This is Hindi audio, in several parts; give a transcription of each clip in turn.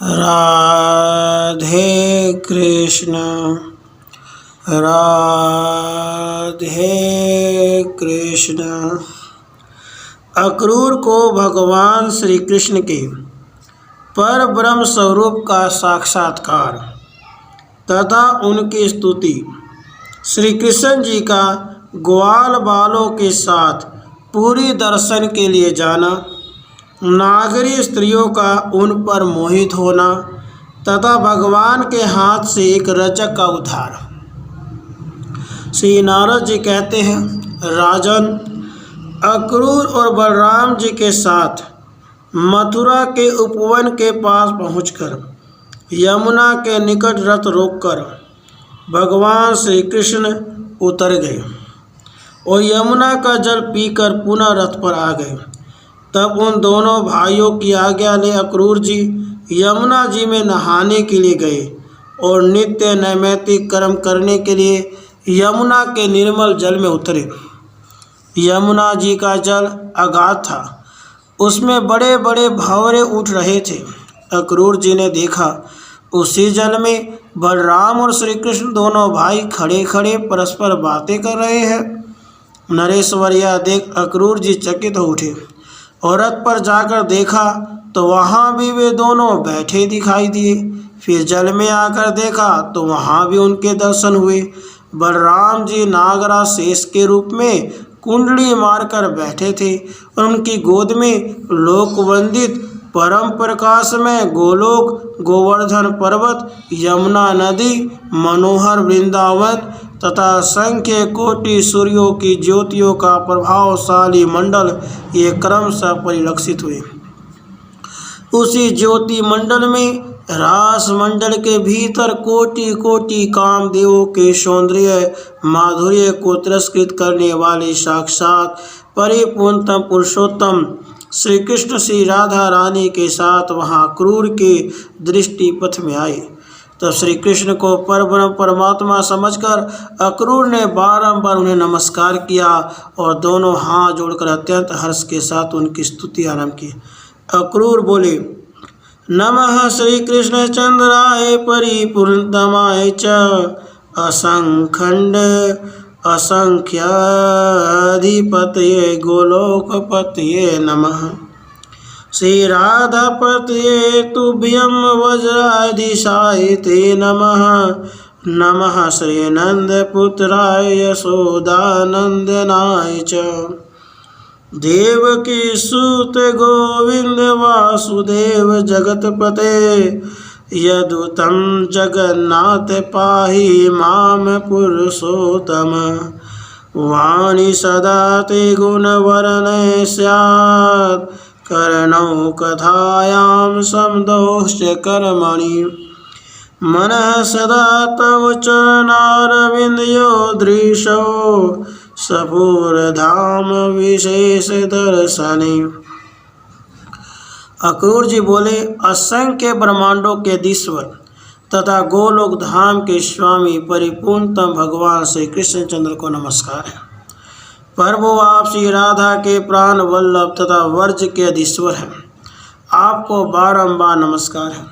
राधे कृष्ण राधे कृष्ण। अक्रूर को भगवान श्री कृष्ण के पर ब्रह्म स्वरूप का साक्षात्कार तथा उनकी स्तुति। श्री कृष्ण जी का ग्वाल बालों के साथ पूरी दर्शन के लिए जाना, नागरी स्त्रियों का उन पर मोहित होना तथा भगवान के हाथ से एक रजक का उद्धार। श्री नारद जी कहते हैं, राजन, अक्रूर और बलराम जी के साथ मथुरा के उपवन के पास पहुंचकर यमुना के निकट रथ रोककर भगवान श्री कृष्ण उतर गए और यमुना का जल पीकर पुनः रथ पर आ गए। तब उन दोनों भाइयों की आज्ञा ले अक्रूर जी यमुना जी में नहाने के लिए गए और नित्य नैमित्तिक कर्म करने के लिए यमुना के निर्मल जल में उतरे। यमुना जी का जल अगाध था, उसमें बड़े बड़े भंवरे उठ रहे थे। अक्रूर जी ने देखा, उसी जल में बलराम और श्री कृष्ण दोनों भाई खड़े खड़े परस्पर बातें कर रहे हैं। नरेश्वर यह देख अक्रूर जी चकित हो उठे और रथ पर जाकर देखा तो वहाँ भी वे दोनों बैठे दिखाई दिए। फिर जल में आकर देखा तो वहाँ भी उनके दर्शन हुए। बलराम जी नागराज शेष के रूप में कुंडली मारकर बैठे थे और उनकी गोद में लोकवंदित परम प्रकाश में गोलोक, गोवर्धन पर्वत, यमुना नदी, मनोहर वृंदावन तथा संख्य कोटि सूर्यों की ज्योतियों का प्रभावशाली मंडल ये क्रमशः परिलक्षित हुए। उसी ज्योति मंडल में रास मंडल के भीतर कोटि कोटि कामदेवों के सौंदर्य माधुर्य को तिरस्कृत करने वाले साक्षात परिपूर्णतम पुरुषोत्तम श्री कृष्ण श्री राधा रानी के साथ वहाँ क्रूर के दृष्टि पथ में आए। तब श्री कृष्ण को परब्रह्म परमात्मा समझकर अक्रूर ने बारंबार उन्हें नमस्कार किया और दोनों हाथ जोड़कर अत्यंत हर्ष के साथ उनकी स्तुति आरंभ की। अक्रूर बोले, नमः श्री कृष्ण चंद्राय परिपूर्णतमाय च असंखंड असंख्याधिपतये गोलोकपतये नमः। श्री राधापतये तुभ्यं वज्राधीशाय ते नमः। नमः श्री नंदपुत्राय यशोदानंदनाय च। देवकी सुत गोविंद वासुदेव जगतपते यदुतं जगन्नाथ पाहि माम पुरुषोत्तम। वाणी सदा ते गुणवर्णय स्यात् कर्णौ कथायां समदोश्च कर्मणि। मनः सदा तव चरणारविन्दयो दृशो सपूरधाम विशेष दर्शने। अक्रूर जी बोले, असंख्य ब्रह्मांडों के अधीश्वर तथा गोलोक धाम के स्वामी परिपूर्णतम भगवान श्री कृष्ण चंद्र को नमस्कार है। प्रभु, आप श्री राधा के प्राण वल्लभ तथा वर्ज के अधीश्वर हैं, आपको बारंबार नमस्कार है।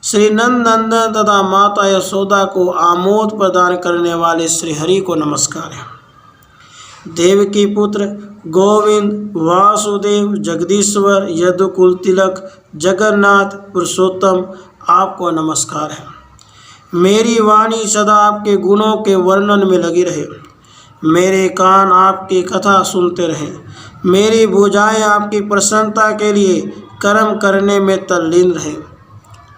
श्री नंदन तथा माता यशोदा को आमोद प्रदान करने वाले श्री हरि को नमस्कार है। देवकी पुत्र गोविंद वासुदेव जगदीश्वर यदुकुल तिलक जगन्नाथ पुरुषोत्तम, आपको नमस्कार है। मेरी वाणी सदा आपके गुणों के वर्णन में लगी रहे, मेरे कान आपकी कथा सुनते रहें, मेरी भुजाएं आपकी प्रसन्नता के लिए कर्म करने में तल्लीन रहे,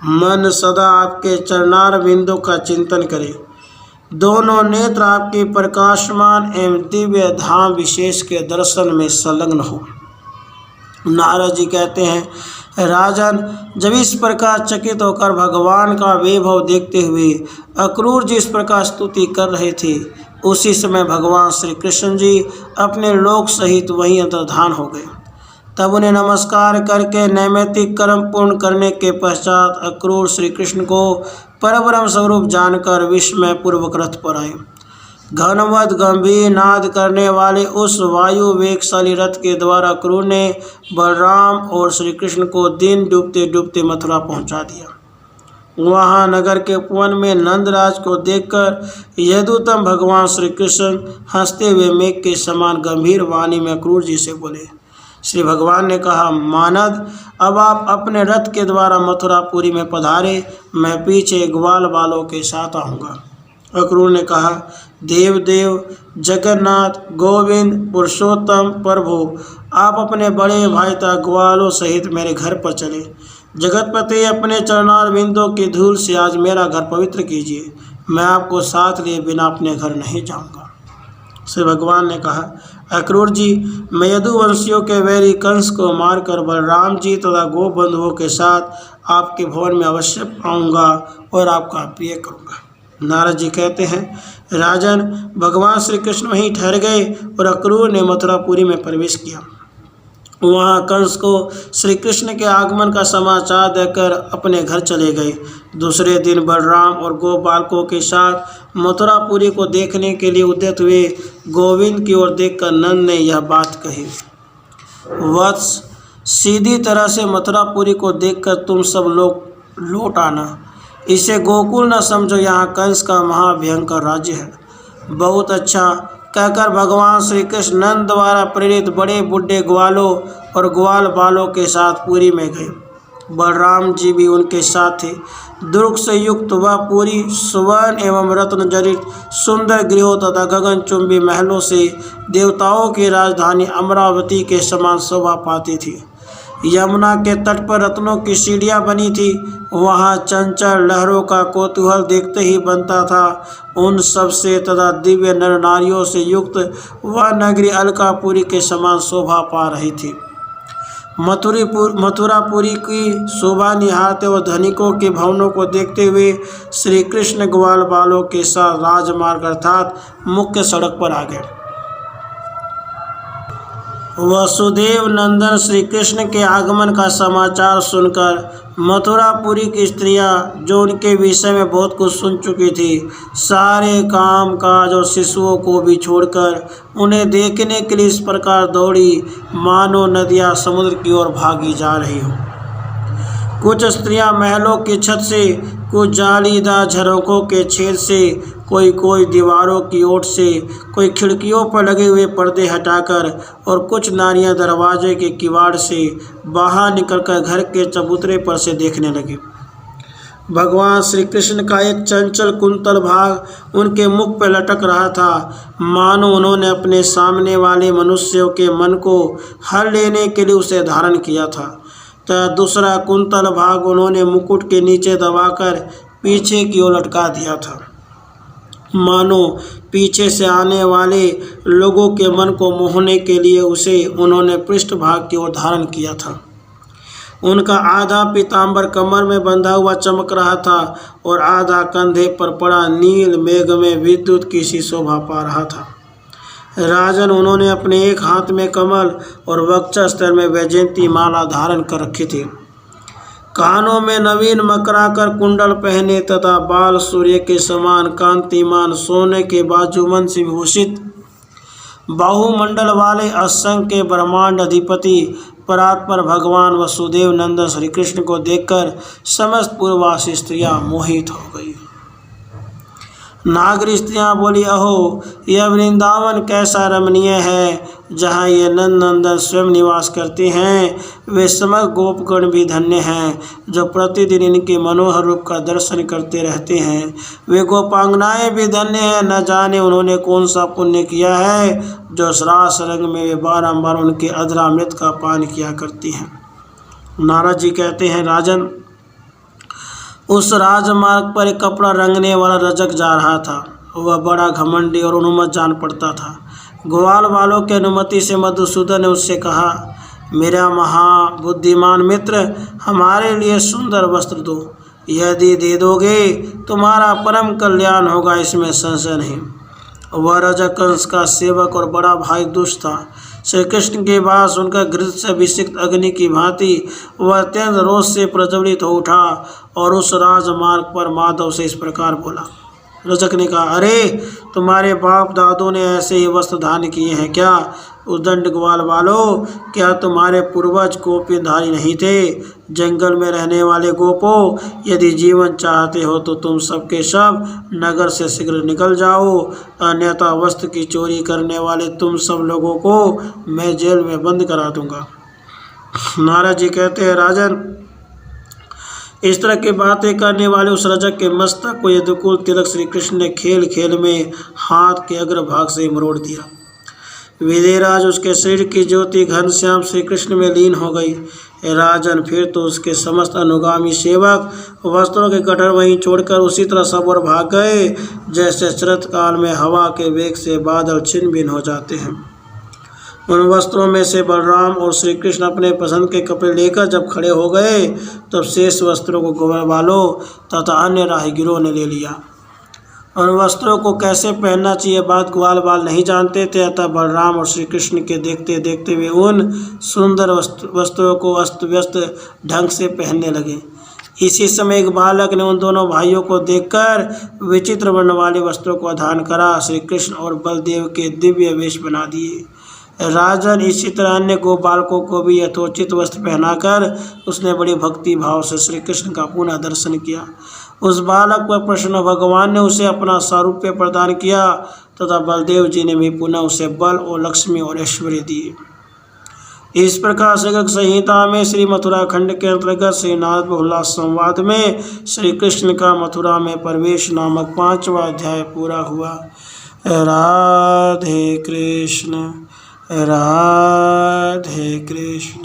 मन सदा आपके चरणार बिंदु का चिंतन करे, दोनों नेत्र आपके प्रकाशमान एवं दिव्य धाम विशेष के दर्शन में संलग्न हो। नारद जी कहते हैं, राजन, जब इस प्रकार चकित होकर भगवान का वैभव देखते हुए अक्रूर जी इस प्रकार स्तुति कर रहे थे, उसी समय भगवान श्री कृष्ण जी अपने लोक सहित वहीं अंतर्धान हो गए। तब उन्हें नमस्कार करके नैमित्तिक कर्म पूर्ण करने के पश्चात अक्रूर श्री कृष्ण को परब्रह्म स्वरूप जानकर विस्मय पूर्वक रथ पर आए। घनवत गंभीर नाद करने वाले उस वायु वेगशाली रथ के द्वारा अक्रूर ने बलराम और श्री कृष्ण को दिन डूबते डूबते मथुरा पहुंचा दिया। वहाँ नगर के उपवन में नंदराज को देखकर यदुतम भगवान श्री कृष्ण हंसते हुए मेघ के समान गंभीर वाणी में अक्रूर जी से बोले। श्री भगवान ने कहा, मानद, अब आप अपने रथ के द्वारा मथुरापुरी में पधारे, मैं पीछे ग्वाल बालों के साथ आऊँगा। अक्रूर ने कहा, देव जगन्नाथ गोविंद पुरुषोत्तम प्रभु, आप अपने बड़े भाई तथा ग्वालों सहित मेरे घर पर चले। जगतपति, अपने चरणारविंदों की धूल से आज मेरा घर पवित्र कीजिए, मैं आपको साथ लिए बिना अपने घर नहीं जाऊंगा। श्री भगवान ने कहा, अक्रूर जी, मैं यदुवंशियों के वैरी कंस को मारकर बलराम जी तथा गो बंधुओं के साथ आपके भवन में अवश्य आऊँगा और आपका प्रिय करूँगा। नारद जी कहते हैं, राजन, भगवान श्री कृष्ण वहीं ठहर गए और अक्रूर ने मथुरापुरी में प्रवेश किया। वहाँ कंस को श्री कृष्ण के आगमन का समाचार देकर अपने घर चले गए। दूसरे दिन बलराम और गो बालकों के साथ मथुरापुरी को देखने के लिए उद्यत हुए। गोविंद की ओर देखकर नंद ने यह बात कही, वत्स, सीधी तरह से मथुरापुरी को देखकर तुम सब लोग लौट आना। इसे गोकुल न समझो, यहाँ कंस का महाभयंकर राज्य है। बहुत अच्छा कहकर भगवान श्री कृष्ण नंद द्वारा प्रेरित बड़े बूढ़े ग्वालों और ग्वाल बालों के साथ पुरी में गए। बलराम जी भी उनके साथ थे। दुर्ग से युक्त वह पुरी सुवर्ण एवं रत्न जड़ित सुंदर गृहों तथा गगनचुंबी महलों से देवताओं की राजधानी अमरावती के समान शोभा पाती थी। यमुना के तट पर रत्नों की सीढ़ियाँ बनी थी। वहाँ चंचल लहरों का कौतूहल देखते ही बनता था। उन सब से तथा दिव्य नर नारियों से युक्त वह नगरी अलकापुरी के समान शोभा पा रही थी। मथुरापुरी की शोभा निहारते व धनिकों के भवनों को देखते हुए श्री कृष्ण ग्वाल बालों के साथ राजमार्ग अर्थात मुख्य सड़क पर आ गए। वसुदेव नंदन श्री कृष्ण के आगमन का समाचार सुनकर मथुरापुरी की स्त्रियां, जो उनके विषय में बहुत कुछ सुन चुकी थी, सारे काम काज और शिशुओं को भी छोड़कर उन्हें देखने के लिए इस प्रकार दौड़ी मानो नदियां समुद्र की ओर भागी जा रही हो। कुछ स्त्रियां महलों की छत से, कुछ जालीदार झरोखों के छेद से, कोई दीवारों की ओट से, कोई खिड़कियों पर लगे हुए पर्दे हटाकर और कुछ नारियां दरवाजे के किवाड़ से बाहर निकलकर घर के चबूतरे पर से देखने लगी। भगवान श्री कृष्ण का एक चंचल कुंतल भाग उनके मुख पर लटक रहा था, मानो उन्होंने अपने सामने वाले मनुष्यों के मन को हर लेने के लिए उसे धारण किया था। तथा दूसरा कुंतल भाग उन्होंने मुकुट के नीचे दबाकर पीछे की ओर लटका दिया था, मानो पीछे से आने वाले लोगों के मन को मोहने के लिए उसे उन्होंने पृष्ठभाग की ओर धारण किया था। उनका आधा पीताम्बर कमर में बंधा हुआ चमक रहा था और आधा कंधे पर पड़ा नील मेघ में विद्युत की सी शोभा पा रहा था। राजन, उन्होंने अपने एक हाथ में कमल और वक्षस्थल में वैजयंती माला धारण कर रखी थी। कानों में नवीन मकराकर कुंडल पहने तथा बाल सूर्य के समान कांतिमान सोने के बाजूबंद से विभूषित बाहुमंडल वाले असंख्य ब्रह्मांड अधिपति परात्पर भगवान वसुदेव नंदन श्री कृष्ण को देखकर समस्त पूर्ववासी स्त्रियां मोहित हो गई। नागरी स्त्रियां बोली, अहो, यह वृंदावन कैसा रमणीय है, जहाँ ये नंद नंदन स्वयं निवास करते हैं। वे समस्त गोपगण भी धन्य हैं, जो प्रतिदिन इनके मनोहर रूप का दर्शन करते रहते हैं। वे गोपांगनाएं भी धन्य हैं, न जाने उन्होंने कौन सा पुण्य किया है, जो रास रंग में वे बारंबार उनके अधरामृत का पान किया करती हैं। नारद जी कहते हैं, राजन, उस राजमार्ग पर एक कपड़ा रंगने वाला रजक जा रहा था। वह बड़ा घमंडी और उन्मत्त जान पड़ता था। ग्वाल वालों की अनुमति से मधुसूदन ने उससे कहा, मेरा महाबुद्धिमान मित्र, हमारे लिए सुंदर वस्त्र दो। यदि दे दोगे तुम्हारा परम कल्याण होगा, इसमें संशय नहीं। वह रजक कंस का सेवक और बड़ा भाई दुष्ट था। श्री कृष्ण के बाद सुनकर घृत से अभिषिक्त अग्नि की भांति वह अत्यंत रोष से प्रज्वलित हो उठा और उस राजमार्ग पर माधव से इस प्रकार बोला। रजक ने कहा, अरे, तुम्हारे बाप दादों ने ऐसे ही वस्त्र धारण किए हैं क्या? उद्दंड ग्वाल वालों, क्या तुम्हारे पूर्वज गोपीधारी नहीं थे? जंगल में रहने वाले गोपों, यदि जीवन चाहते हो तो तुम सबके सब नगर से शीघ्र निकल जाओ, अन्यथा वस्त्र की चोरी करने वाले तुम सब लोगों को मैं जेल में बंद करा दूंगा। नारद जी कहते हैं, राजन, इस तरह की बातें करने वाले उस रजक के मस्तक को यदुकुल तिलक श्री कृष्ण ने खेल खेल में हाथ के अग्रभाग से मरोड़ दिया। विदेराज, उसके शरीर की ज्योति घनश्याम श्री कृष्ण में लीन हो गई। राजन, फिर तो उसके समस्त अनुगामी सेवक वस्त्रों के गठर वहीं छोड़कर उसी तरह सब और भाग गए जैसे शरत काल में हवा के वेग से बादल छिन्न भिन्न हो जाते हैं। उन वस्त्रों में से बलराम और श्री कृष्ण अपने पसंद के कपड़े लेकर जब खड़े हो गए, तब शेष वस्त्रों को ग्वाल वालों तथा अन्य राहगीरों ने ले लिया। उन वस्त्रों को कैसे पहनना चाहिए बात ग्वाल बाल नहीं जानते थे, अतः बलराम और श्री कृष्ण के देखते देखते वे उन सुंदर वस्त्रों को अस्त व्यस्त ढंग से पहनने लगे। इसी समय एक बालक ने उन दोनों भाइयों को देखकर विचित्र वर्ण वाले वस्त्रों को धारण करा श्री कृष्ण और बलदेव के दिव्य वेश बना दिए। राजन, इसी तरह अन्य गो बालकों को भी यथोचित वस्त्र पहनाकर उसने बड़ी भक्ति भाव से श्री कृष्ण का पुनः दर्शन किया। उस बालक पर प्रसन्न भगवान ने उसे अपना सारूप्य प्रदान किया तथा बलदेव जी ने भी पुनः उसे बल और लक्ष्मी और ऐश्वर्य दिए। इस प्रकार से संहिता में श्री मथुरा खंड के अंतर्गत श्री नारद बहुलास संवाद में श्री कृष्ण का मथुरा में प्रवेश नामक 5वां अध्याय पूरा हुआ। राधे कृष्ण, राधे कृष्ण।